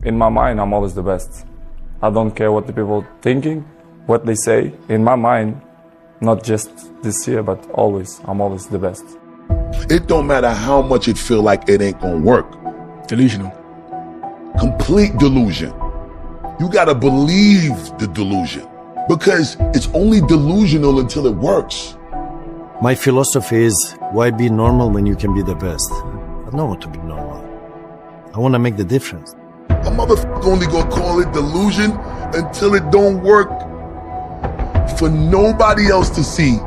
in my mind, I'm always the best. I don't care what the people thinking, what they say. In my mind, not just this year, but always, I'm always the best. It don't matter how much it feel like it ain't gonna work. Delusional. Complete delusion. You gotta believe the delusion, because it's only delusional until it works. My philosophy is, why be normal when you can be the best? I don't want to be normal. I want to make the difference. A motherfucker only gonna call it delusion until it don't work for nobody else to see,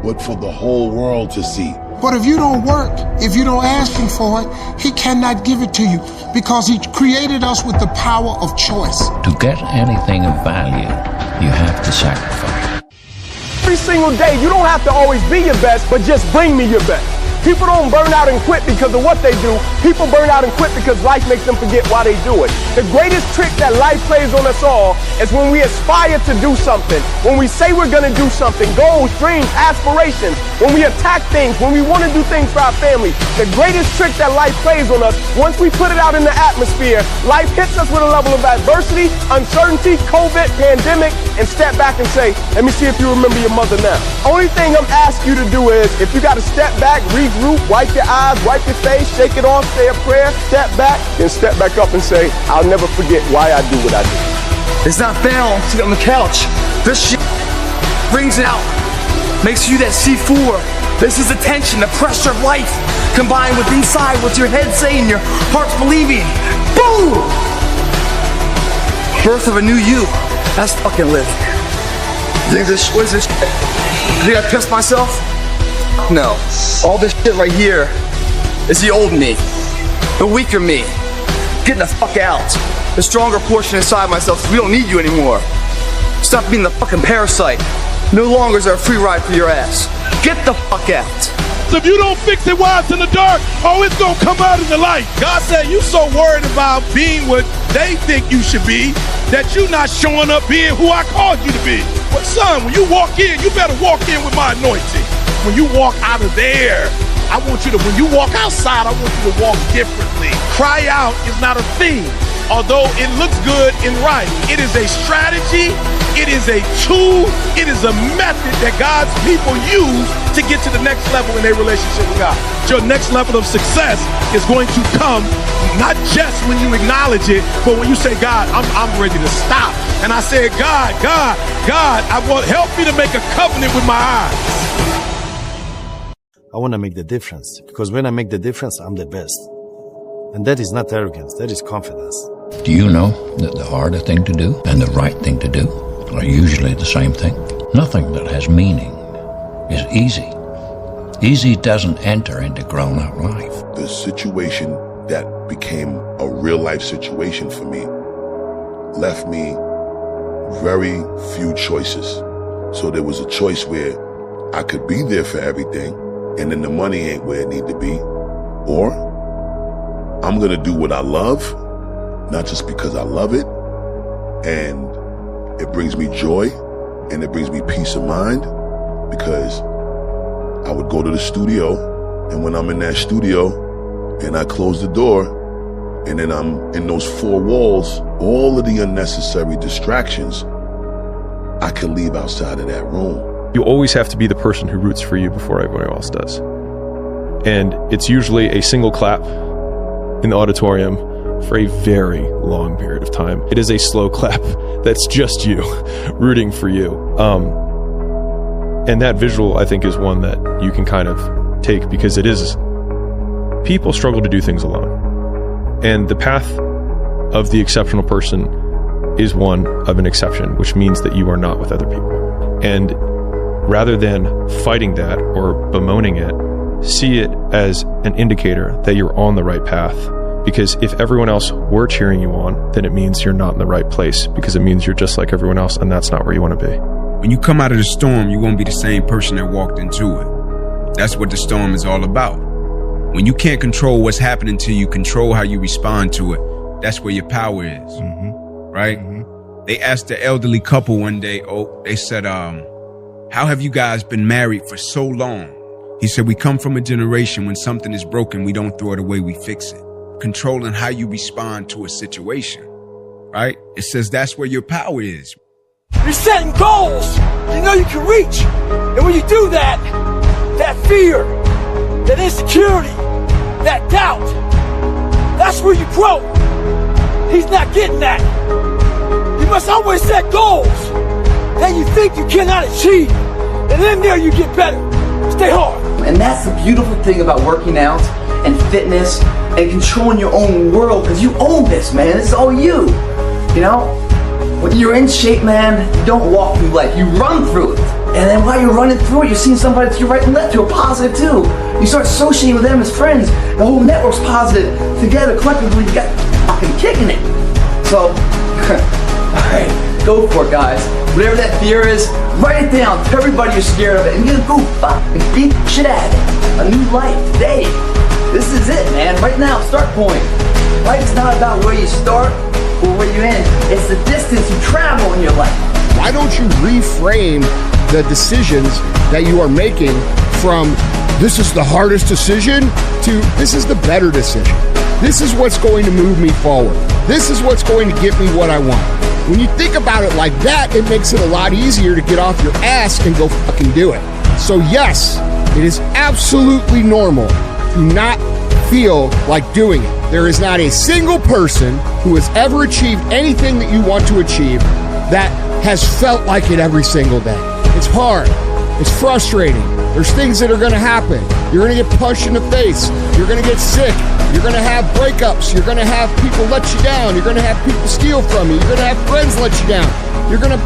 but for the whole world to see. But if you don't work, if you don't ask him for it, he cannot give it to you, because he created us with the power of choice. To get anything of value, you have to sacrifice. Every single day, you don't have to always be your best, but just bring me your best. People don't burn out and quit because of what they do. People burn out and quit because life makes them forget why they do it. The greatest trick that life plays on us all is when we aspire to do something, when we say we're gonna do something, goals, dreams, aspirations, when we attack things, when we wanna do things for our family. The greatest trick that life plays on us, once we put it out in the atmosphere, life hits us with a level of adversity, uncertainty, COVID, pandemic, and step back and say, let me see if you remember your mother now. Only thing I'm asking you to do is, if you gotta step back, regroup, wipe your eyes, wipe your face, shake it off, say a prayer, step back, then step back up and say, I'll never forget why I do what I do. It's not fair on sitting on the couch. This shit brings it out, makes you that C4. This is the tension, the pressure of life, combined with inside what your head's saying, your heart's believing. Boom! Birth of a new you. That's fucking living. You think this, what is this? You think I pissed myself? No. All this shit right here is the old me, the weaker me. Getting the fuck out. The stronger portion inside myself, we don't need you anymore. Stop being the fucking parasite. No longer is there a free ride for your ass. Get the fuck out. If you don't fix it while it's in the dark, oh, it's gonna come out in the light. God said you so worried about being what they think you should be that you're not showing up being who I called you to be. But son, when you walk in, you better walk in with my anointing. When you walk out of there, I want you to, when you walk outside, I want you to walk differently. Cry out is not a thing, although it looks good and right. It is a strategy, it is a tool, it is a method that God's people use to get to the next level in their relationship with God. Your next level of success is going to come not just when you acknowledge it, but when you say, God, I'm ready to stop. And I said, God, I want help me to make a covenant with my eyes. I want to make the difference, because when I make the difference, I'm the best. And that is not arrogance, that is confidence. Do you know that the harder thing to do and the right thing to do are usually the same thing? Nothing that has meaning is easy. Easy doesn't enter into grown-up life. The situation that became a real-life situation for me left me very few choices. So there was a choice where I could be there for everything, and then the money ain't where it need to be. Or I'm gonna do what I love, not just because I love it, and it brings me joy, and it brings me peace of mind, because I would go to the studio, and when I'm in that studio, and I close the door, and then I'm in those four walls, all of the unnecessary distractions, I can leave outside of that room. You always have to be the person who roots for you before everyone else does. And it's usually a single clap in the auditorium for a very long period of time. It is a slow clap that's just you rooting for you. And that visual, I think, is one that you can kind of take, because it is, people struggle to do things alone. And the path of the exceptional person is one of an exception, which means that you are not with other people. And rather than fighting that or bemoaning it, see it as an indicator that you're on the right path. Because if everyone else were cheering you on, then it means you're not in the right place, because it means you're just like everyone else, and that's not where you want to be. When you come out of the storm, you won't be the same person that walked into it. That's what the storm is all about. When you can't control what's happening to you, control how you respond to it. That's where your power is, right? They asked the elderly couple one day, they said, how have you guys been married for so long? He said, we come from a generation when something is broken, we don't throw it away, we fix it. Controlling how you respond to a situation. right? It says that's where your power is. You're setting goals you know you can reach. And when you do that, that fear, that insecurity, that doubt, that's where you grow. He's not getting that. You must always set goals that you think you cannot achieve. And in there you get better. Stay hard. And that's the beautiful thing about working out and fitness and controlling your own world, because you own this, man. This is all you. You know? When you're in shape, man, you don't walk through life, you run through it. And then while you're running through it, you're seeing somebody to your right and left who are positive too. You start associating with them as friends. The whole network's positive. Together, collectively, you got fucking kicking it. So, alright, go for it, guys. Whatever that fear is, write it down. Tell everybody you're scared of it. And you're gonna go fuck and beat the shit out of it. A new life, today. This is it, man. Right now, start point. Life's not about where you start or where you end. It's the distance you travel in your life. Why don't you reframe the decisions that you are making from this is the hardest decision to this is the better decision. This is what's going to move me forward. This is what's going to get me what I want. When you think about it like that, it makes it a lot easier to get off your ass and go fucking do it. So yes, it is absolutely normal to not feel like doing it. There is not a single person who has ever achieved anything that you want to achieve that has felt like it every single day. It's hard. It's frustrating. There's things that are going to happen. You're going to get punched in the face. You're going to get sick. You're going to have breakups. You're going to have people let you down. You're going to have people steal from you. You're going to have friends let you down. You're going to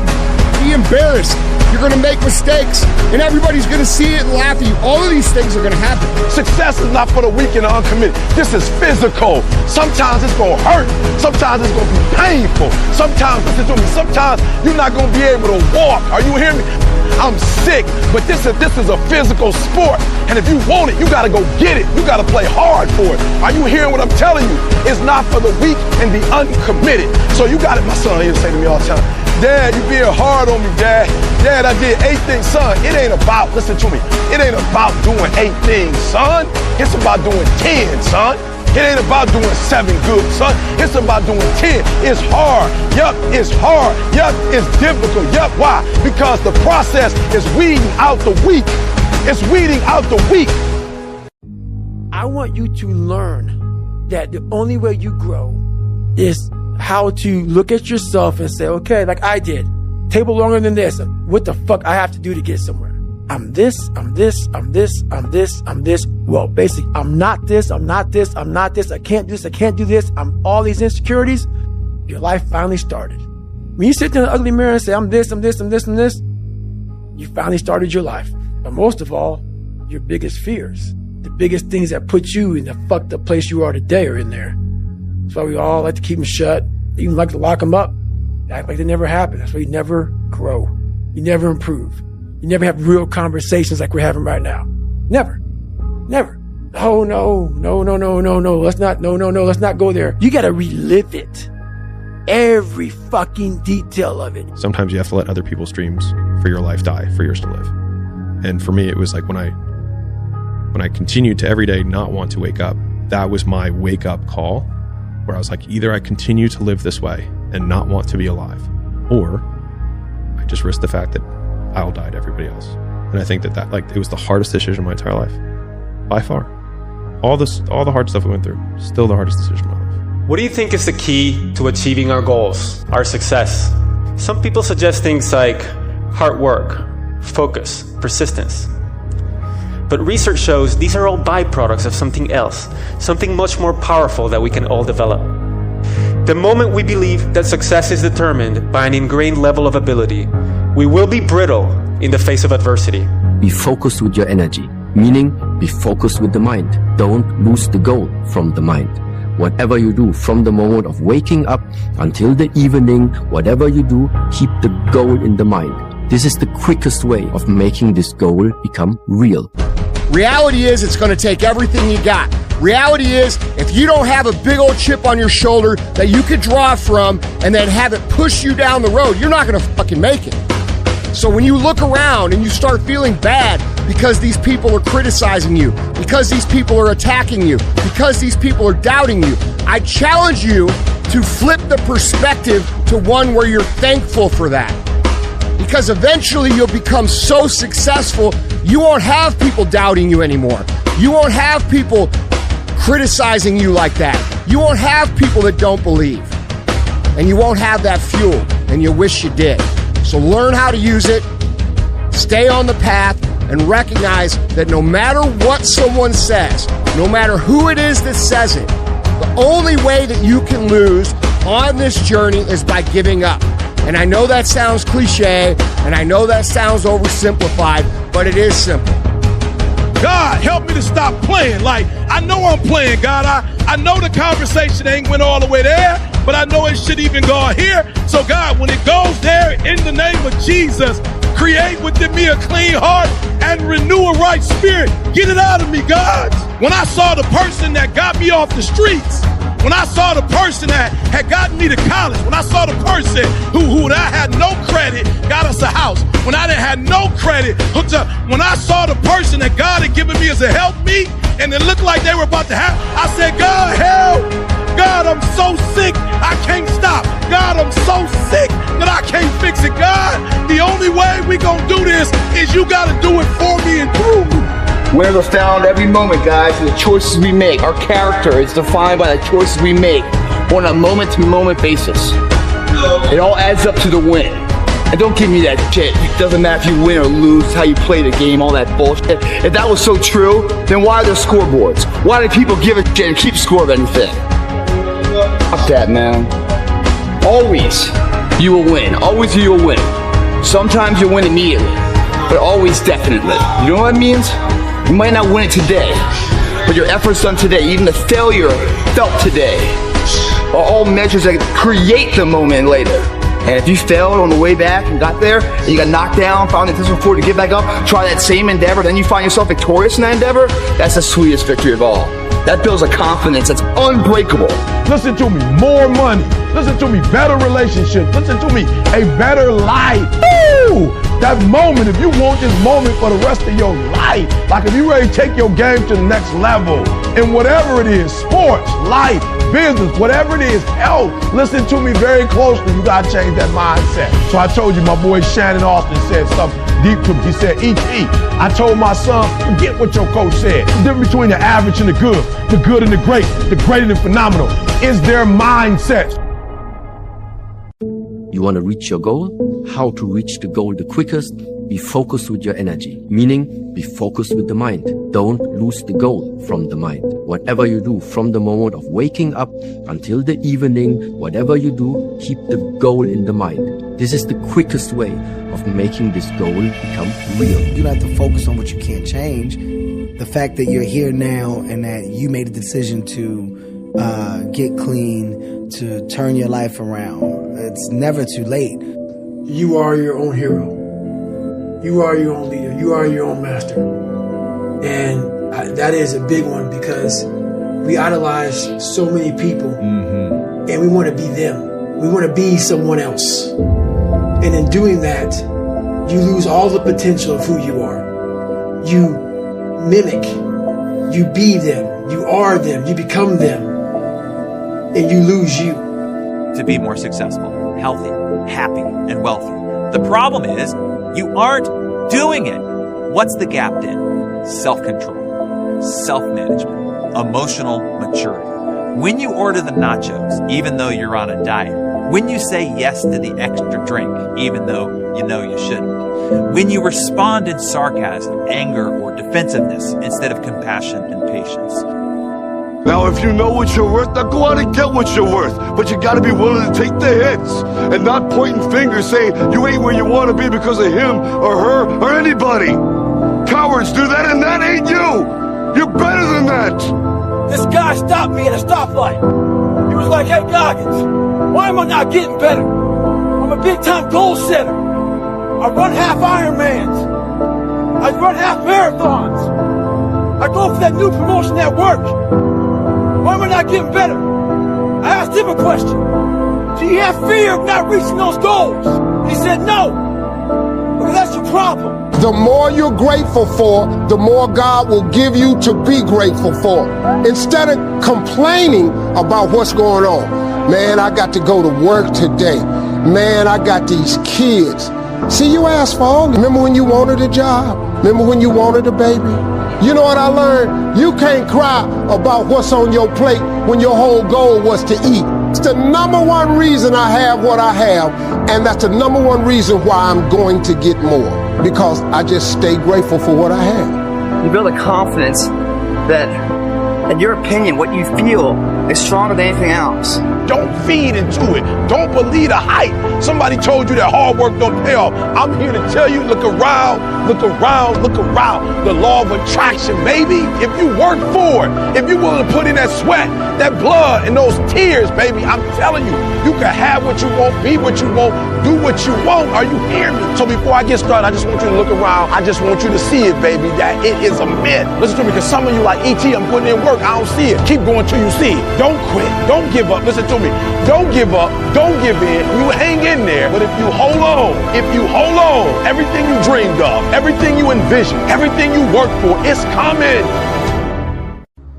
be embarrassed. You're going to make mistakes. And everybody's going to see it and laugh at you. All of these things are going to happen. Success is not for the weak and the uncommitted. This is physical. Sometimes it's going to hurt. Sometimes it's going to be painful. Sometimes, listen to me, sometimes you're not going to be able to walk. Are you hearing me? I'm sick, but this is a physical sport. And if you want it, you got to go get it. You got to play hard for it. Are you hearing what I'm telling you? It's not for the weak and the uncommitted. So you got it. My son here to say to me all the time, Dad, you being hard on me, Dad. Dad, I did 8 things. Son, it ain't about, listen to me, it ain't about doing 8 things, son. It's about doing 10, son. It ain't about doing 7 good, son. It's about doing 10. It's hard. Yup, it's hard. Yup, it's difficult. Yup, why? Because the process is weeding out the weak. It's weeding out the weak. I want you to learn that the only way you grow is how to look at yourself and say, okay, like I did, table longer than this. What the fuck I have to do to get somewhere? I'm this, I'm this, I'm this, I'm this, I'm this. Well, basically, I'm not this, I'm not this, I'm not this. I can't do this, I can't do this. I'm all these insecurities. Your life finally started. When you sit in the ugly mirror and say, I'm this, I'm this, I'm this, I'm this, you finally started your life. But most of all, your biggest fears, the biggest things that put you in the fucked up place you are today are in there. That's why we all like to keep them shut, even like to lock them up, act like they never happened. That's why you never grow. You never improve. You never have real conversations like we're having right now. Never. Never. Oh, no. Let's not go there. You got to relive it. Every fucking detail of it. Sometimes you have to let other people's dreams for your life die for yours to live. And for me, it was like when I continued to every day not want to wake up, that was my wake up call, where I was like, either I continue to live this way and not want to be alive, or I just risk the fact that I'll die to everybody else. And I think that like, it was the hardest decision of my entire life, by far. All the hard stuff we went through, still the hardest decision of my life. What do you think is the key to achieving our goals, our success? Some people suggest things like hard work, focus, persistence. But research shows these are all byproducts of something else, something much more powerful that we can all develop. The moment we believe that success is determined by an ingrained level of ability, we will be brittle in the face of adversity. Be focused with your energy, meaning be focused with the mind. Don't lose the goal from the mind. Whatever you do from the moment of waking up until the evening, whatever you do, keep the goal in the mind. This is the quickest way of making this goal become real. Reality is it's going to take everything you got. Reality is if you don't have a big old chip on your shoulder that you could draw from and then have it push you down the road, you're not going to fucking make it. So when you look around and you start feeling bad because these people are criticizing you, because these people are attacking you, because these people are doubting you, I challenge you to flip the perspective to one where you're thankful for that. Because eventually you'll become so successful, you won't have people doubting you anymore. You won't have people criticizing you like that. You won't have people that don't believe. And you won't have that fuel, and you wish you did. So learn how to use it, stay on the path, and recognize that no matter what someone says, no matter who it is that says it, the only way that you can lose on this journey is by giving up. And I know that sounds cliche, and I know that sounds oversimplified, but it is simple. God, help me to stop playing. Like, I know I'm playing, God. I know the conversation ain't went all the way there, but I know it should even go here. So, God, when it goes there, in the name of Jesus, create within me a clean heart and renew a right spirit. Get it out of me, God. When I saw the person that got me off the streets, when I saw the person that had gotten me to college, when I saw the person who I had no credit, got us a house, when I didn't have no credit, hooked up, when I saw the person that God had given me as a help me, and it looked like they were about to have, I said, God, help. God, I'm so sick, I can't stop. God, I'm so sick that I can't fix it. God, the only way we gonna do this is you gotta do it for me and through me. Winners are found every moment, guys, in the choices we make. Our character is defined by the choices we make on a moment-to-moment basis. It all adds up to the win. And don't give me that shit. It doesn't matter if you win or lose, how you play the game, all that bullshit. If that was so true, then why are there scoreboards? Why do people give a shit and keep score of anything? Fuck that, man. Always you will win. Always you will win. Sometimes you'll win immediately, but always definitely. You know what that means? You might not win it today, but your efforts done today, even the failure felt today, are all measures that create the moment later. And if you failed on the way back and got there, and you got knocked down, found the intention for it to get back up, try that same endeavor, then you find yourself victorious in that endeavor, that's the sweetest victory of all. That builds a confidence that's unbreakable. Listen to me, more money. Listen to me, better relationships. Listen to me, a better life. Woo! That moment, if you want this moment for the rest of your life, like if you ready to take your game to the next level, in whatever it is, sports, life, business, whatever it is, health, listen to me very closely. You gotta change that mindset. So I told you, my boy Shannon Austin said something deep to me. He said, E.T., I told my son, forget what your coach said. The difference between the average and the good and the great and the phenomenal is their mindset. You want to reach your goal? How to reach the goal the quickest? Be focused with your energy, meaning be focused with the mind. Don't lose the goal from the mind. Whatever you do from the moment of waking up until the evening, whatever you do, keep the goal in the mind. This is the quickest way of making this goal become real. You don't have to focus on what you can't change. The fact that you're here now and that you made a decision to get clean, to turn your life around, it's never too late. You are your own hero. You are your own leader. You are your own master. And that is a big one because we idolize so many people and we want to be them. We want to be someone else. And in doing that, you lose all the potential of who you are. You mimic. You be them. You are them. You become them. And you lose you. To be more successful, healthy, happy, and wealthy. The problem is, you aren't doing it. What's the gap then? Self-control, self-management, emotional maturity. When you order the nachos, even though you're on a diet. When you say yes to the extra drink, even though you know you shouldn't. When you respond in sarcasm, anger, or defensiveness instead of compassion and patience. Now, if you know what you're worth, now go out and get what you're worth. But you gotta be willing to take the hits and not pointing fingers saying you ain't where you want to be because of him or her or anybody. Cowards do that and that ain't you. You're better than that. This guy stopped me at a stoplight. He was like, hey, Goggins, why am I not getting better? I'm a big-time goal setter. I run half Ironmans. I run half marathons. I go for that new promotion at work. Why am I not getting better? I asked him a question. Do you have fear of not reaching those goals? He said no. Well, that's your problem. The more you're grateful for, the more God will give you to be grateful for. Instead of complaining about what's going on, Man, I got to go to work today. Man, I got these kids. See, you asked for all. Remember when you wanted a job? Remember when you wanted a baby? You know what I learned? You can't cry about what's on your plate when your whole goal was to eat. It's the number one reason I have what I have, and that's the number one reason why I'm going to get more, because I just stay grateful for what I have. You build a confidence that, in your opinion, what you feel is stronger than anything else. Don't feed into it. Don't believe the hype. Somebody told you that hard work don't pay off. I'm here to tell you, look around, look around, look around. The law of attraction, baby. If you work for it, if you're willing to put in that sweat, that blood, and those tears, baby, I'm telling you, you can have what you want, be what you want, do what you want. Are you hearing me? So before I get started, I just want you to look around. I just want you to see it, baby, that it is a myth. Listen to me, because some of you like, E.T., I'm putting in work. I don't see it. Keep going till you see it. Don't quit. Don't give up. Listen to me. Don't give up. Don't give in. You hang in there. But if you hold on, everything you dreamed of, everything you envisioned, everything you worked for, it's coming.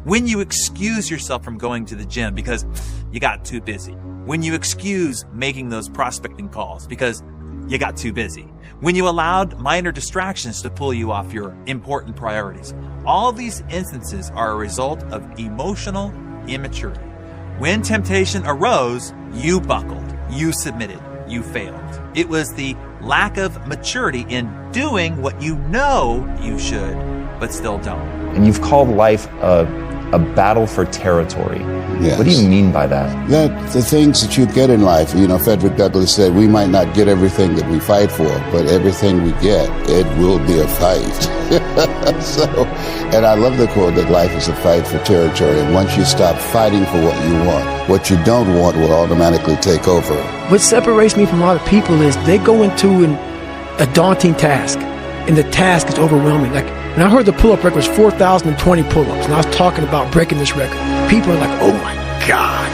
When you excuse yourself from going to the gym because you got too busy. When you excuse making those prospecting calls because you got too busy. When you allowed minor distractions to pull you off your important priorities. All these instances are a result of emotional immaturity. When temptation arose, you buckled, you submitted, you failed. It was the lack of maturity in doing what you know you should, but still don't. And you've called life a battle for territory. Yes. What do you mean by that? That the things that you get in life, you know, Frederick Douglass said, we might not get everything that we fight for, but everything we get, it will be a fight. And I love the quote that life is a fight for territory. And once you stop fighting for what you want, what you don't want will automatically take over. What separates me from a lot of people is they go into a daunting task, and the task is overwhelming. Like, when I heard the pull-up record was 4,020 pull-ups, and I was talking about breaking this record, people are like, oh my God.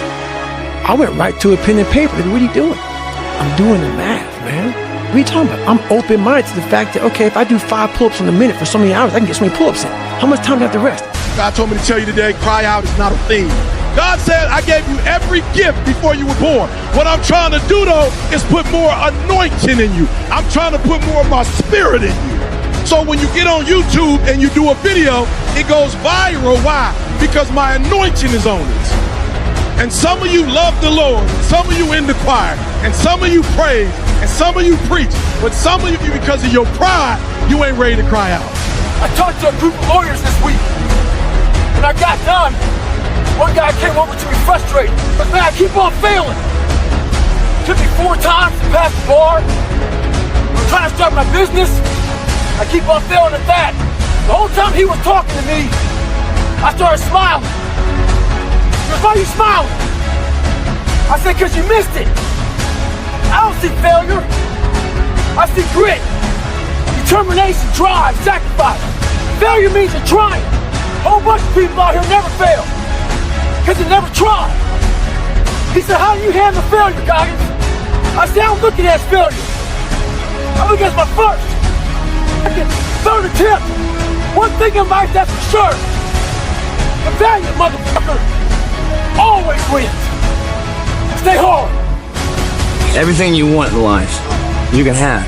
I went right to a pen and paper. Like, what are you doing? I'm doing the math, man. What are you talking about? I'm open-minded to the fact that, okay, if I do 5 pull-ups in a minute for so many hours, I can get so many pull-ups in. How much time do I have to rest? God told me to tell you today, cry out is not a thing. God said, I gave you every gift before you were born. What I'm trying to do, though, is put more anointing in you. I'm trying to put more of my spirit in you. So when you get on YouTube and you do a video, it goes viral. Why? Because my anointing is on it. And some of you love the Lord, some of you in the choir, and some of you praise, and some of you preach. But some of you, because of your pride, you ain't ready to cry out. I talked to a group of lawyers this week. When I got done, one guy came over to me frustrated. But man, I keep on failing. It took me 4 times to pass the bar. I'm trying to start my business. I keep on failing at that. The whole time he was talking to me, I started smiling. He goes, why are you smiling? I said, because you missed it. I don't see failure. I see grit, determination, drive, sacrifice. Failure means you're trying. A whole bunch of people out here never fail because they never try. He said, how do you handle failure, Goggins? I said, I don't look at it as failure. I look at it as my first. Third attempt. One thing in life that's for sure. The valiant motherfucker always wins. Stay hard. Everything you want in life, you can have.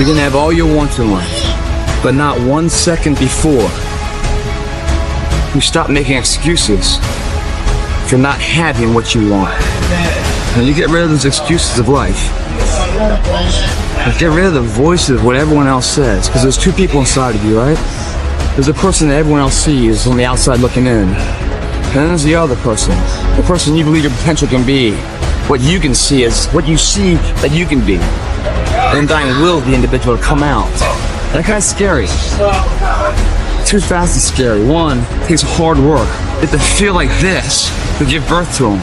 You can have all your wants in life, but not 1 second before you stop making excuses for not having what you want. And you get rid of those excuses of life. Get rid of the voices of what everyone else says, because there's 2 people inside of you, right? There's the person that everyone else sees on the outside looking in. And then there's the other person, the person you believe your potential can be. What you can see is what you see that you can be. And thine will the individual to come out. And that's kind of scary. 2 facets is scary. 1, it takes hard work. You have to feel like this to give birth to them.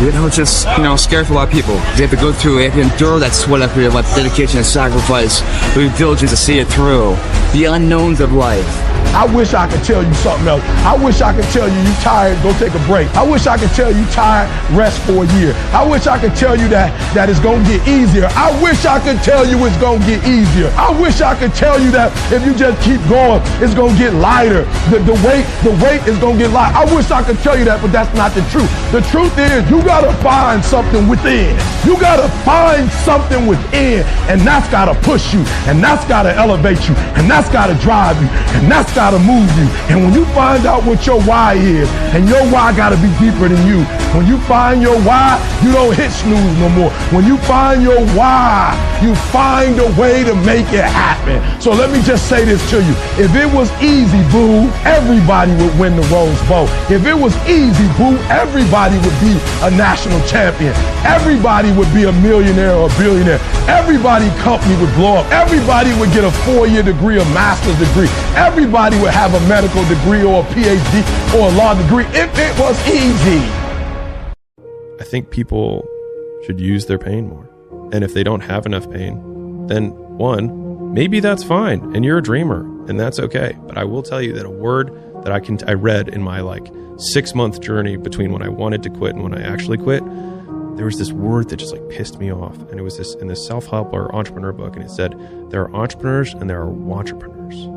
You know, it's just, scary for a lot of people. They have to go through, they have to endure that sweat after your life, dedication and sacrifice, with diligence to see it through. The unknowns of life. I wish I could tell you something else. I wish I could tell you tired, go take a break. I wish I could tell you tired, rest for a year. I wish I could tell you that it's gonna get easier. I wish I could tell you it's gonna get easier. I wish I could tell you that if you just keep going, it's gonna get lighter. The weight is gonna get light. I wish I could tell you that, but that's not the truth. The truth is you You gotta find something within. You gotta find something within, and that's gotta push you, and that's gotta elevate you, and that's gotta drive you, and that's gotta move you. And when you find out what your why is, and your why gotta be deeper than you, when you find your why, you don't hit snooze no more. When you find your why, you find a way to make it happen. So let me just say this to you. If it was easy, boo, everybody would win the Rose Bowl. If it was easy, boo, everybody would be a national champion. Everybody would be a millionaire or a billionaire. Everybody company would blow up. Everybody would get a 4-year degree, a master's degree. Everybody would have a medical degree or a PhD or a law degree if it was easy. I think people should use their pain more. And if they don't have enough pain, then one, maybe that's fine and you're a dreamer and that's okay. But I will tell you that a word that I read in my 6-month journey between when I wanted to quit and when I actually quit, there was this word that just pissed me off. And it was this in this self-help or entrepreneur book, and it said, there are entrepreneurs and there are wantrepreneurs.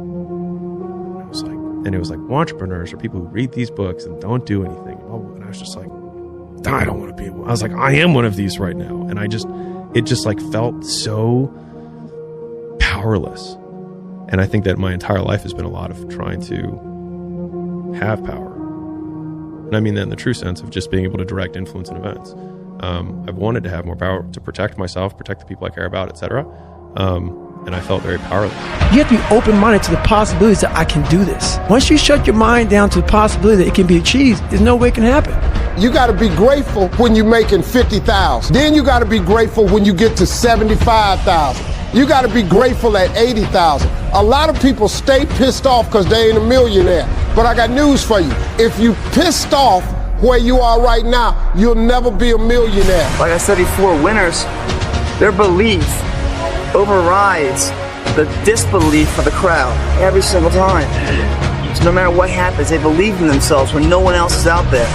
And it was like, wantrepreneurs are people who read these books and don't do anything. And I was just like, I don't want to be one. I was like, I am one of these right now. And it just felt so powerless. And I think that my entire life has been a lot of trying to have power. And I mean that in the true sense of just being able to direct influence in events. I've wanted to have more power to protect myself, protect the people I care about, etc. And I felt very powerless. You have to be open-minded to the possibilities that I can do this. Once you shut your mind down to the possibility that it can be achieved, there's no way it can happen. You got to be grateful when you're making $50,000. Then you got to be grateful when you get to $75,000. You got to be grateful at $80,000. A lot of people stay pissed off because they ain't a millionaire. But I got news for you. If you pissed off where you are right now, you'll never be a millionaire. Like I said before, winners, their belief overrides the disbelief of the crowd every single time. So no matter what happens, they believe in themselves when no one else is out there.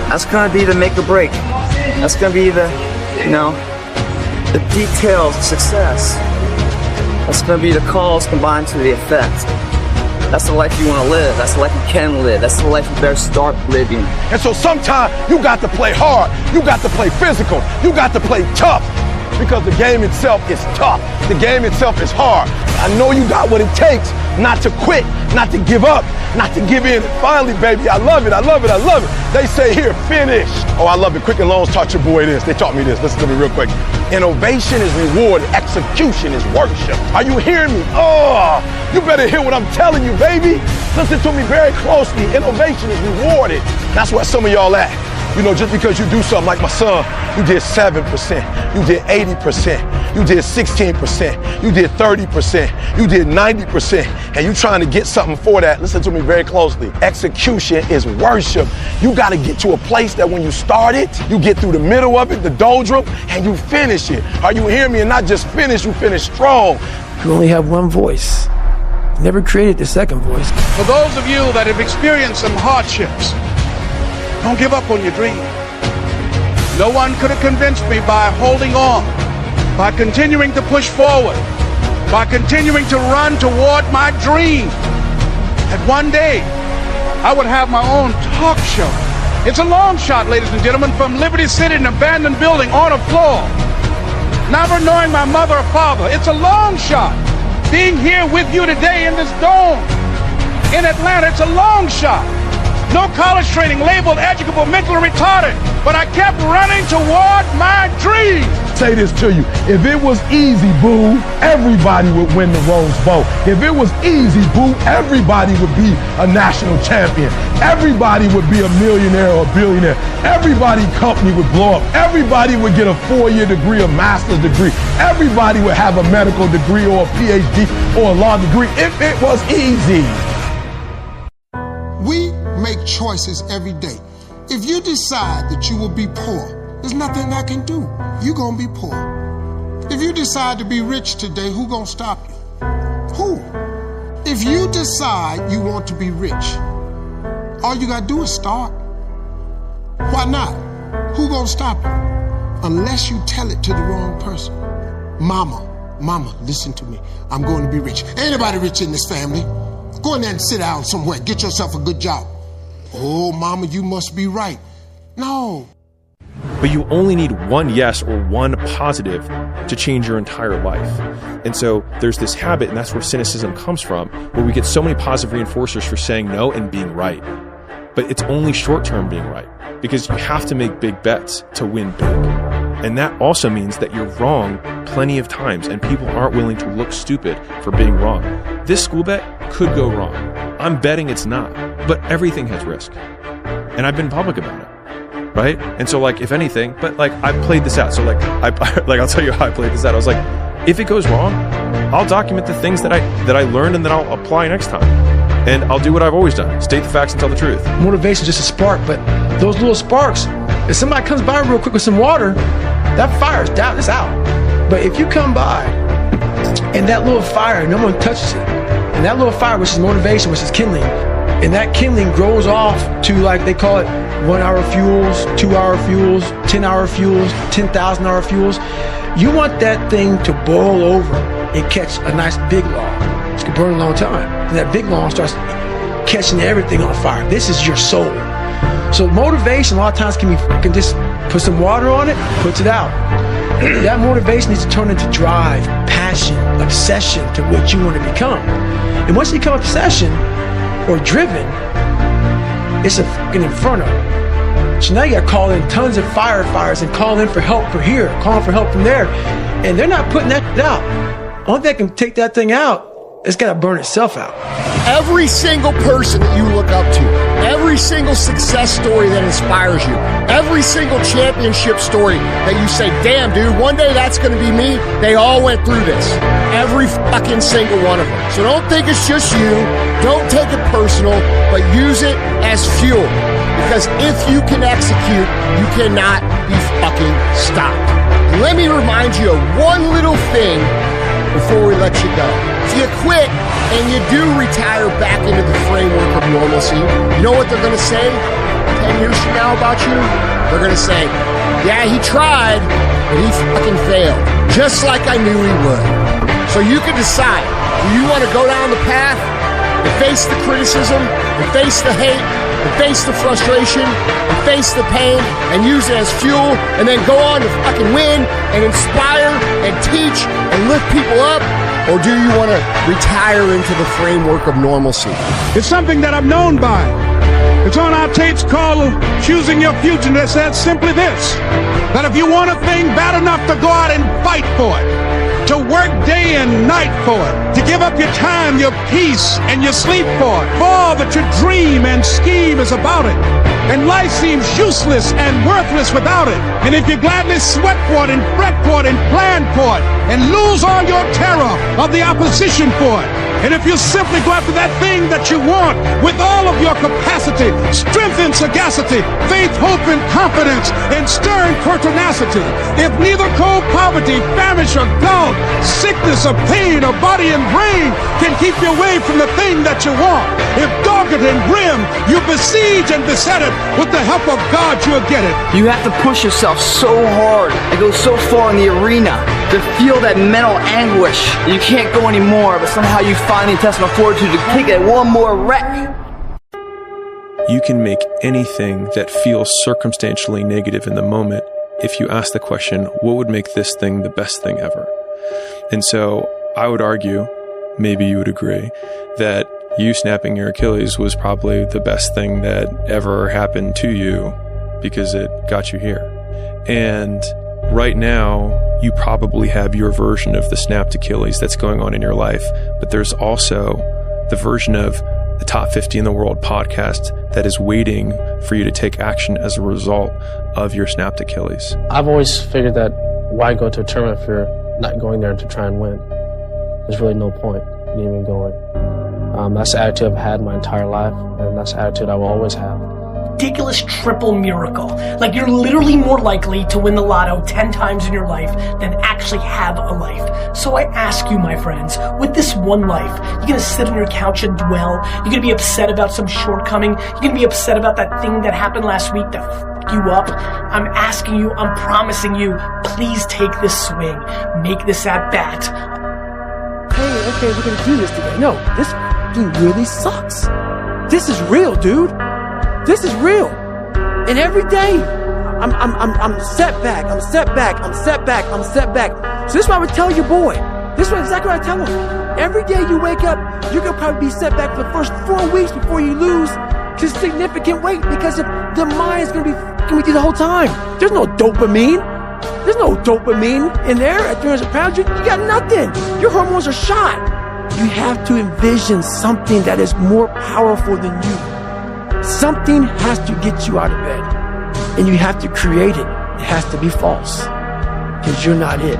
That's gonna be the make or break. That's gonna be the details of success. That's gonna be the cause combined to the effect. That's the life you wanna live. That's the life you can live. That's the life you better start living. And so sometimes you got to play hard. You got to play physical. You got to play tough. Because the game itself is tough. The game itself is hard. I know you got what it takes not to quit, not to give up, not to give in. And finally, baby, I love it, I love it, I love it. They say here, finish. Oh, I love it. Quicken Loans taught your boy this. They taught me this. Listen to me real quick. Innovation is rewarded. Execution is worship. Are you hearing me? Oh, you better hear what I'm telling you, baby. Listen to me very closely. Innovation is rewarded. That's where some of y'all at. Just because you do something like my son, you did 7%, you did 80%, you did 16%, you did 30%, you did 90%, and you trying to get something for that. Listen to me very closely. Execution is worship. You got to get to a place that when you start it, you get through the middle of it, the doldrum, and you finish it. Are you hearing me? And not just finish, you finish strong. You only have one voice. Never created the second voice. For those of you that have experienced some hardships, don't give up on your dream. No one could have convinced me by holding on, by continuing to push forward, by continuing to run toward my dream, that one day I would have my own talk show. It's a long shot, ladies and gentlemen, from Liberty City, an abandoned building on a floor. Never knowing my mother or father. It's a long shot. Being here with you today in this dome in Atlanta, it's a long shot. No college training, labeled educable, mentally retarded, but I kept running toward my dream. Say this to you, if it was easy, boo, everybody would win the Rose Bowl. If it was easy, boo, everybody would be a national champion. Everybody would be a millionaire or a billionaire. Everybody company would blow up. Everybody would get a 4-year degree, a master's degree. Everybody would have a medical degree or a PhD or a law degree if it was easy. We make choices every day. If you decide that you will be poor, there's nothing I can do. You're gonna be poor. If you decide to be rich today, who gonna stop you? Who? If you decide you want to be rich, all you gotta do is start. Why not? Who gonna stop you? Unless you tell it to the wrong person. Mama, listen to me. I'm going to be rich. Ain't anybody rich in this family. Go in there and sit down somewhere. Get yourself a good job. Oh, mama, you must be right. No. but you only need one yes or one positive to change your entire life. And so there's this habit, and that's where cynicism comes from, where we get so many positive reinforcers for saying no and being right. But it's only short-term being right, because you have to make big bets to win big. And that also means that you're wrong plenty of times, and people aren't willing to look stupid for being wrong. This school bet could go wrong. I'm betting it's not, but everything has risk. And I've been public about it. Right? And so like, if anything, but like, I played this out. So like, I'll tell you how I played this out. I was like, if it goes wrong, I'll document the things that I learned and then I'll apply next time. And I'll do what I've always done. State the facts and tell the truth. Motivation is just a spark, but those little sparks, if somebody comes by real quick with some water, that fire's down, it's out. But if you come by and that little fire, no one touches it, and that little fire, which is motivation, which is kindling, and that kindling grows off to, like, they call it 1 hour fuels, 2 hour fuels, 10 hour fuels, 10,000 hour fuels. You want that thing to boil over and catch a nice big log. It's gonna burn a long time. And that big log starts catching everything on fire. This is your soul. So motivation a lot of times can just put some water on it, puts it out. That motivation needs to turn into drive, passion, obsession to what you want to become. And once you become obsession or driven, it's a fucking inferno. So now you got to call in tons of firefighters and call in for help for here, call in for help from there. And they're not putting that out. Only thing that can take that thing out, it's got to burn itself out. Every single person that you look up to, every single success story that inspires you, every single championship story that you say, damn, dude, one day that's going to be me, they all went through this. Every fucking single one of them. So don't think it's just you. Don't take it personal, but use it as fuel. Because if you can execute, you cannot be fucking stopped. And let me remind you of one little thing before we let you go. If you quit and you do retire back into the framework of normalcy, you know what they're going to say 10 years from now about you? They're going to say, yeah, he tried, but he fucking failed. Just like I knew he would. So you can decide, do you want to go down the path and face the criticism, and face the hate, and face the frustration, and face the pain, and use it as fuel, and then go on to fucking win, and inspire, and teach, and lift people up? Or do you want to retire into the framework of normalcy? It's something that I'm known by. It's on our tapes called Choosing Your Future, that says simply this, that if you want a thing bad enough to go out and fight for it, to work day and night for it, to give up your time, your peace, and your sleep for it, for all that your dream and scheme is about it, and life seems useless and worthless without it, and if you gladly sweat for it and fret for it and plan for it, and lose all your terror of the opposition for it, and if you simply go after that thing that you want with all of your capacity, strength and sagacity, faith, hope, and confidence, and stern pertinacity, if neither cold poverty, famish, or gout, sickness or pain or body and brain can keep you away from the thing that you want, if dogged and grim you besiege and beset it, with the help of God you'll get it. You have to push yourself so hard and go so far in the arena to feel that mental anguish. You can't go anymore, but somehow you find the intestinal fortitude to take it one more wreck. You can make anything that feels circumstantially negative in the moment if you ask the question, what would make this thing the best thing ever? And so I would argue, maybe you would agree, that you snapping your Achilles was probably the best thing that ever happened to you because it got you here. And right now, you probably have your version of the snapped Achilles that's going on in your life, but there's also the version of the Top 50 in the World podcast that is waiting for you to take action as a result of your snapped Achilles. I've always figured that why go to a tournament if you're not going there to try and win? There's really no point in even going. That's the attitude I've had my entire life, and that's the attitude I will always have. Ridiculous triple miracle. Like, you're literally more likely to win the lotto 10 times in your life than actually have a life. So I ask you, my friends, with this one life, you're gonna sit on your couch and dwell? You're gonna be upset about some shortcoming? You're gonna be upset about that thing that happened last week that f***ed you up? I'm asking you, I'm promising you, please take this swing. Make this at bat. Okay, we're gonna do this today. No, this f***ing really sucks. This is real, dude. This is real. And every day, I'm set back. I'm set back. I'm set back. I'm set back. So this is what I would tell your boy. This is exactly what I tell him. Every day you wake up, you're going to probably be set back for the first 4 weeks before you lose to significant weight, because if the mind is going to be with you the whole time. There's no dopamine. There's no dopamine in there at 300 pounds. You got nothing. Your hormones are shot. You have to envision something that is more powerful than you. Something has to get you out of bed. And you have to create it. It has to be false. Because you're not it.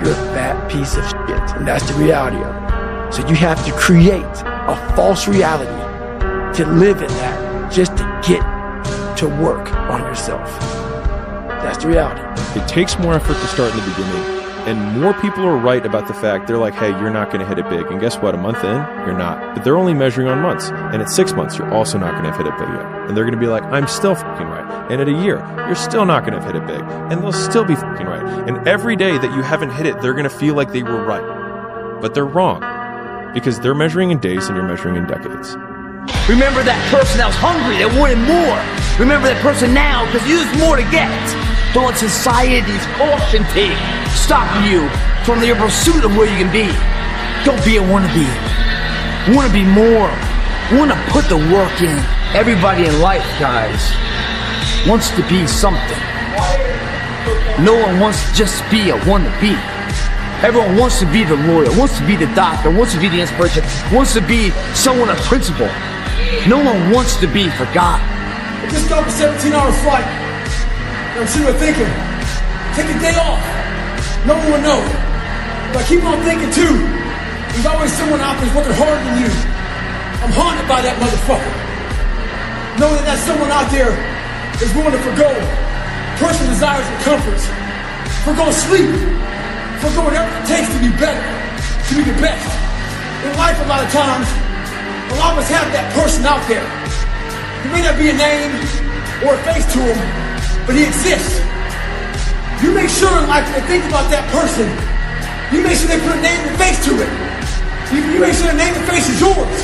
You're a fat piece of shit. And that's the reality of it. So you have to create a false reality to live in that, just to get to work on yourself. That's the reality. It takes more effort to start in the beginning. And more people are right about the fact, they're like, hey, you're not going to hit it big. And guess what? A month in, you're not. But they're only measuring on months. And at 6 months, you're also not going to hit it big yet. And they're going to be like, I'm still fucking right. And at a year, you're still not going to hit it big. And they'll still be fucking right. And every day that you haven't hit it, they're going to feel like they were right. But they're wrong. Because they're measuring in days and you're measuring in decades. Remember that person that was hungry, that wanted more. Remember that person now, because there's more to get. Don't let society's caution tape stop you from your pursuit of where you can be. Don't be a wannabe. Want to be more. Want to put the work in. Everybody in life, guys, wants to be something. No one wants to just be a wannabe. Everyone wants to be the lawyer, wants to be the doctor, wants to be the inspiration, wants to be someone of principle. No one wants to be forgotten. I just got a 17-hour flight. And I'm sitting there thinking, take a day off. No one will know. But I keep on thinking too, there's always someone out there who's working harder than you. I'm haunted by that motherfucker. Knowing that someone out there is willing to forgo personal desires and comforts, forgo sleep, forgo whatever it takes to be better, to be the best. In life, a lot of times, a lot of us have that person out there. There may not be a name or a face to him, but he exists. You make sure in life when they think about that person, you make sure they put a name and face to it. You make sure the name and face is yours.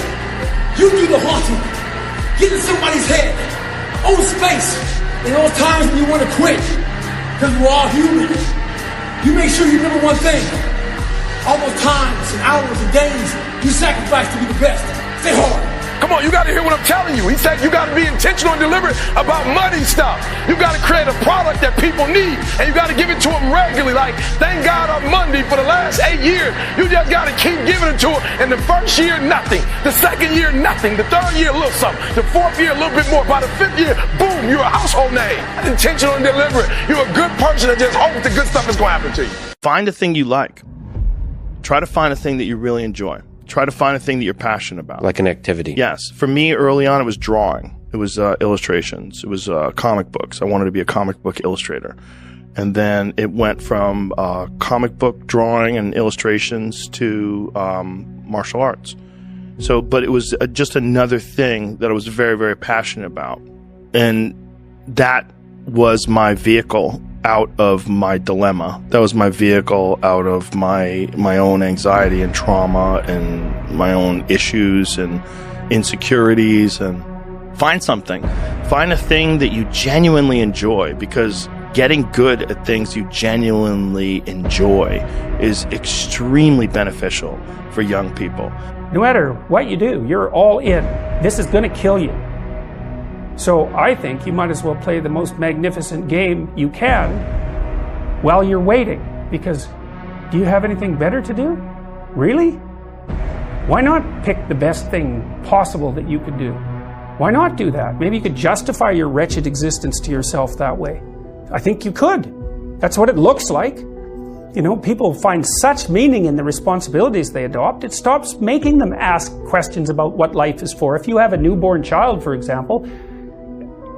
You do the haunting. Get in somebody's head. Own space. In those times when you want to quit, because we're all human. You make sure you remember one thing. All those times and hours and days you sacrifice to be the best. Stay hard. Come on, you got to hear what I'm telling you. He said you got to be intentional and deliberate about money stuff. You got to create a product that people need, and you got to give it to them regularly. Like, thank God on Monday for the last 8 years. You just got to keep giving it to them. And the first year, nothing. The second year, nothing. The third year, a little something. The fourth year, a little bit more. By the fifth year, boom, you're a household name. Intentional and deliberate. You're a good person that just hopes the good stuff is going to happen to you. Find a thing you like. Try to find a thing that you really enjoy. Try to find a thing that you're passionate about. Like an activity. Yes. For me, early on, it was drawing. It was illustrations. It was comic books. I wanted to be a comic book illustrator. And then it went from comic book drawing and illustrations to martial arts. So, but it was just another thing that I was very, very passionate about. And that was my vehicle out of my dilemma. That was my vehicle out of my own anxiety and trauma and my own issues and insecurities. And find something. Find a thing that you genuinely enjoy, because getting good at things you genuinely enjoy is extremely beneficial for young people. No matter what you do, you're all in. This is going to kill you. So I think you might as well play the most magnificent game you can while you're waiting. Because do you have anything better to do? Really? Why not pick the best thing possible that you could do? Why not do that? Maybe you could justify your wretched existence to yourself that way. I think you could. That's what it looks like. You know, people find such meaning in the responsibilities they adopt, it stops making them ask questions about what life is for. If you have a newborn child, for example,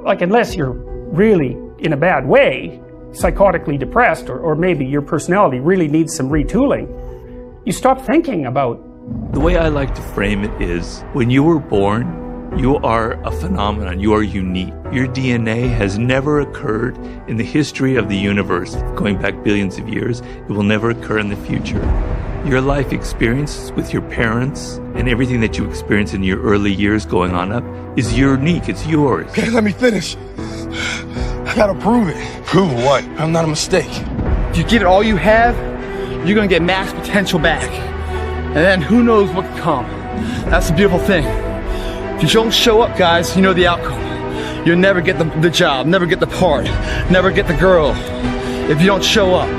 like, unless you're really in a bad way, psychotically depressed, or maybe your personality really needs some retooling, you stop thinking about. The way I like to frame it is, when you were born, you are a phenomenon. You are unique. Your DNA has never occurred in the history of the universe, going back billions of years. It will never occur in the future. Your life experience with your parents and everything that you experience in your early years going on up is unique. It's yours. Okay, let me finish. gotta prove it. Prove what? I'm not a mistake. If you give it all you have, you're gonna get max potential back. And then who knows what can come. That's the beautiful thing. If you don't show up, guys, you know the outcome. You'll never get the job, never get the part, never get the girl if you don't show up.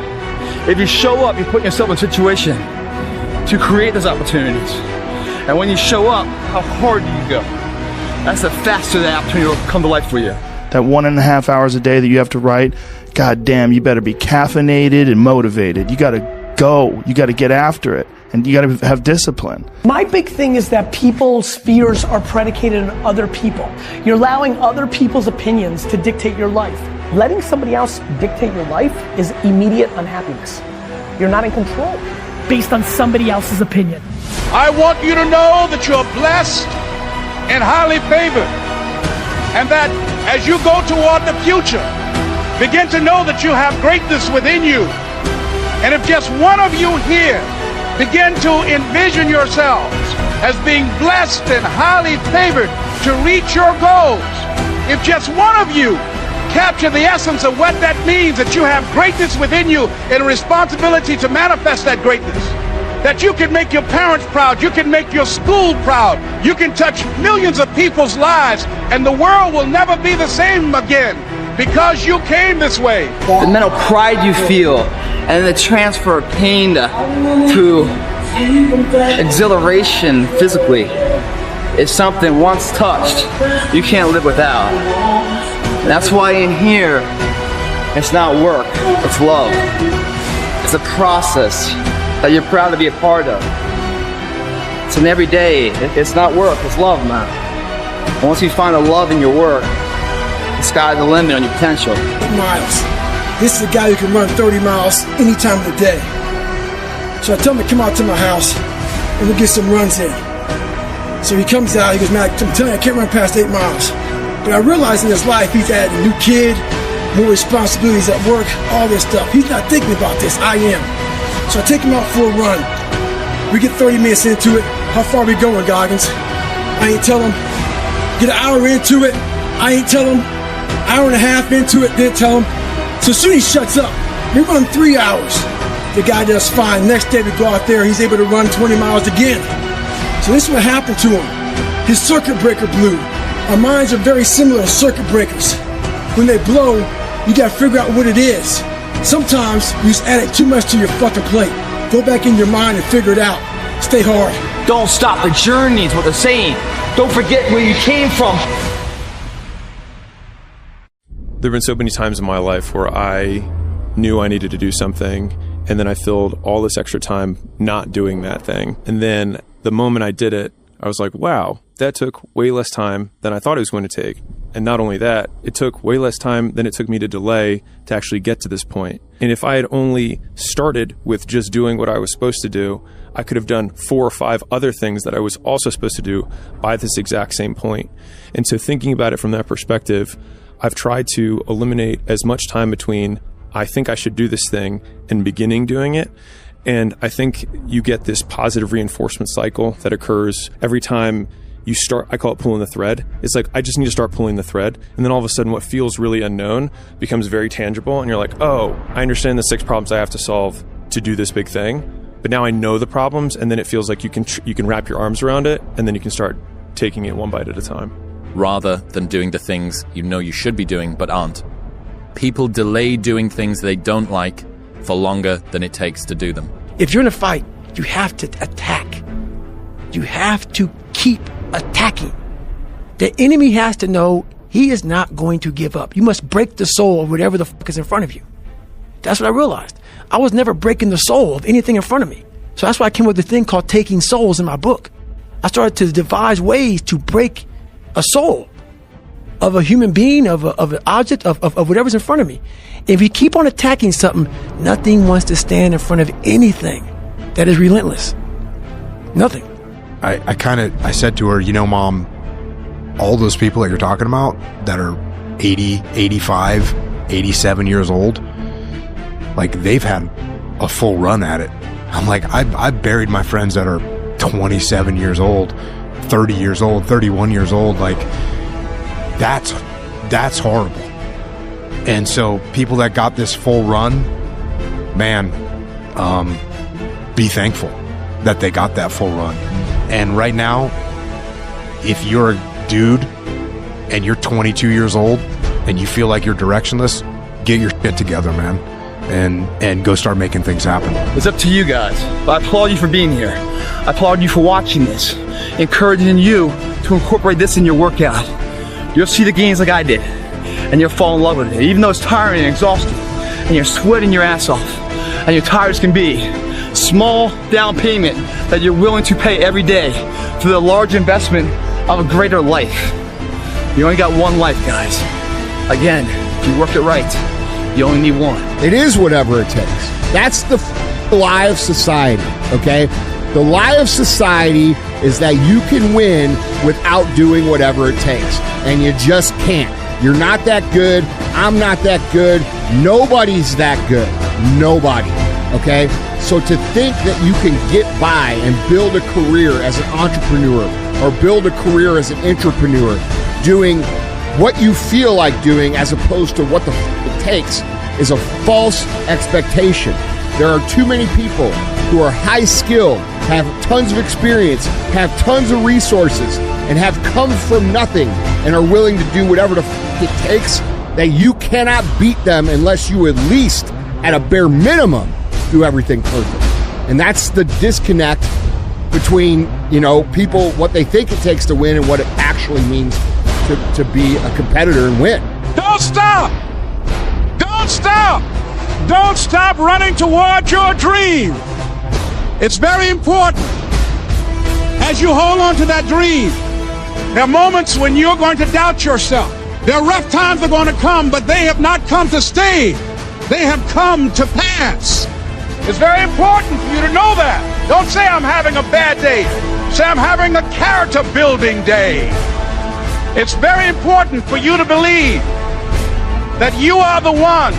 If you show up, you're putting yourself in a situation to create those opportunities. And when you show up, how hard do you go? That's the faster the opportunity will come to life for you. That 1.5 hours a day that you have to write, god damn, you better be caffeinated and motivated. You gotta go. You gotta get after it. And you gotta have discipline. My big thing is that people's fears are predicated on other people. You're allowing other people's opinions to dictate your life. Letting somebody else dictate your life is immediate unhappiness. You're not in control based on somebody else's opinion. I want you to know that you're blessed and highly favored. And that as you go toward the future, begin to know that you have greatness within you. And if just one of you here begin to envision yourselves as being blessed and highly favored to reach your goals, if just one of you capture the essence of what that means, that you have greatness within you and a responsibility to manifest that greatness, that you can make your parents proud, you can make your school proud, you can touch millions of people's lives, and the world will never be the same again because you came this way. The mental pride you feel and the transfer of pain to exhilaration physically is something once touched you can't live without. And that's why in here it's not work, it's love. It's a process that you're proud to be a part of. It's an everyday, it's not work, it's love, man. And once you find the love in your work, the sky's the limit on your potential. Miles. This is a guy who can run 30 miles any time of the day. So I tell him to come out to my house and we'll get some runs in. So he comes out, he goes, man, I'm telling you, I can't run past 8 miles. But I realize in his life, he's added a new kid, more responsibilities at work, all this stuff. He's not thinking about this, I am. So I take him out for a run. We get 30 minutes into it. How far are we going, Goggins? I ain't tell him. Get an hour into it. I ain't tell him. Hour and a half into it, didn't tell him. So soon he shuts up. We run 3 hours. The guy does fine. Next day we go out there, he's able to run 20 miles again. So this is what happened to him. His circuit breaker blew. Our minds are very similar to circuit breakers. When they blow, you gotta figure out what it is. Sometimes you just add it too much to your fucking plate. Go back in your mind and figure it out. Stay hard. Don't stop the journey is what they're saying. Don't forget where you came from. There have been so many times in my life where I knew I needed to do something, and then I filled all this extra time not doing that thing. And then the moment I did it, I was like, wow, that took way less time than I thought it was going to take. And not only that, it took way less time than it took me to delay to actually get to this point. And if I had only started with just doing what I was supposed to do, I could have done 4 or 5 other things that I was also supposed to do by this exact same point. And so thinking about it from that perspective, I've tried to eliminate as much time between I think I should do this thing and beginning doing it. And I think you get this positive reinforcement cycle that occurs every time you start. I call it pulling the thread. It's like, I just need to start pulling the thread. And then all of a sudden what feels really unknown becomes very tangible. And you're like, oh, I understand the 6 problems I have to solve to do this big thing. But now I know the problems. And then it feels like you can wrap your arms around it. And then you can start taking it one bite at a time. Rather than doing the things you know you should be doing but aren't. People delay doing things they don't like for longer than it takes to do them. If you're in a fight, you have to attack. You have to keep attacking. The enemy has to know he is not going to give up. You must break the soul of whatever the fuck is in front of you. That's what I realized. I was never breaking the soul of anything in front of me. So that's why I came up with a thing called Taking Souls in my book. I started to devise ways to break a soul of a human being, of an object, of whatever's in front of me. If you keep on attacking something, nothing wants to stand in front of anything that is relentless. Nothing. I said to her, you know, Mom, all those people that you're talking about that are 80, 85, 87 years old, like they've had a full run at it. I'm like, I've buried my friends that are 27 years old, 30 years old, 31 years old. Like that's horrible. And so people that got this full run, man, be thankful that they got that full run. And right now, if you're a dude and you're 22 years old and you feel like you're directionless, get your shit together, man, and go start making things happen. It's up to you guys, but I applaud you for being here. I applaud you for watching this, encouraging you to incorporate this in your workout. You'll see the gains like I did, and you'll fall in love with it, even though it's tiring and exhausting, and you're sweating your ass off, and you're tired as can be. Small down payment that you're willing to pay every day for the large investment of a greater life. You only got one life, guys. Again, if you work it right, you only need one. It is whatever it takes. That's the lie of society, okay? The lie of society is that you can win without doing whatever it takes, and you just can't. You're not that good. I'm not that good. Nobody's that good. Nobody, okay? So to think that you can get by and build a career as an entrepreneur or build a career as an entrepreneur doing what you feel like doing as opposed to what the it takes is a false expectation. There are too many people who are high skilled, have tons of experience, have tons of resources, and have come from nothing and are willing to do whatever the it takes, that you cannot beat them unless you at least, at a bare minimum, do everything perfect. And that's the disconnect between, you know, people, what they think it takes to win and what it actually means to be a competitor and win. Don't stop! Don't stop! Don't stop running toward your dream. It's very important as you hold on to that dream. There are moments when you're going to doubt yourself. There are rough times that are going to come, but they have not come to stay. They have come to pass. It's very important for you to know that. Don't say I'm having a bad day. Say I'm having a character building day. It's very important for you to believe that you are the one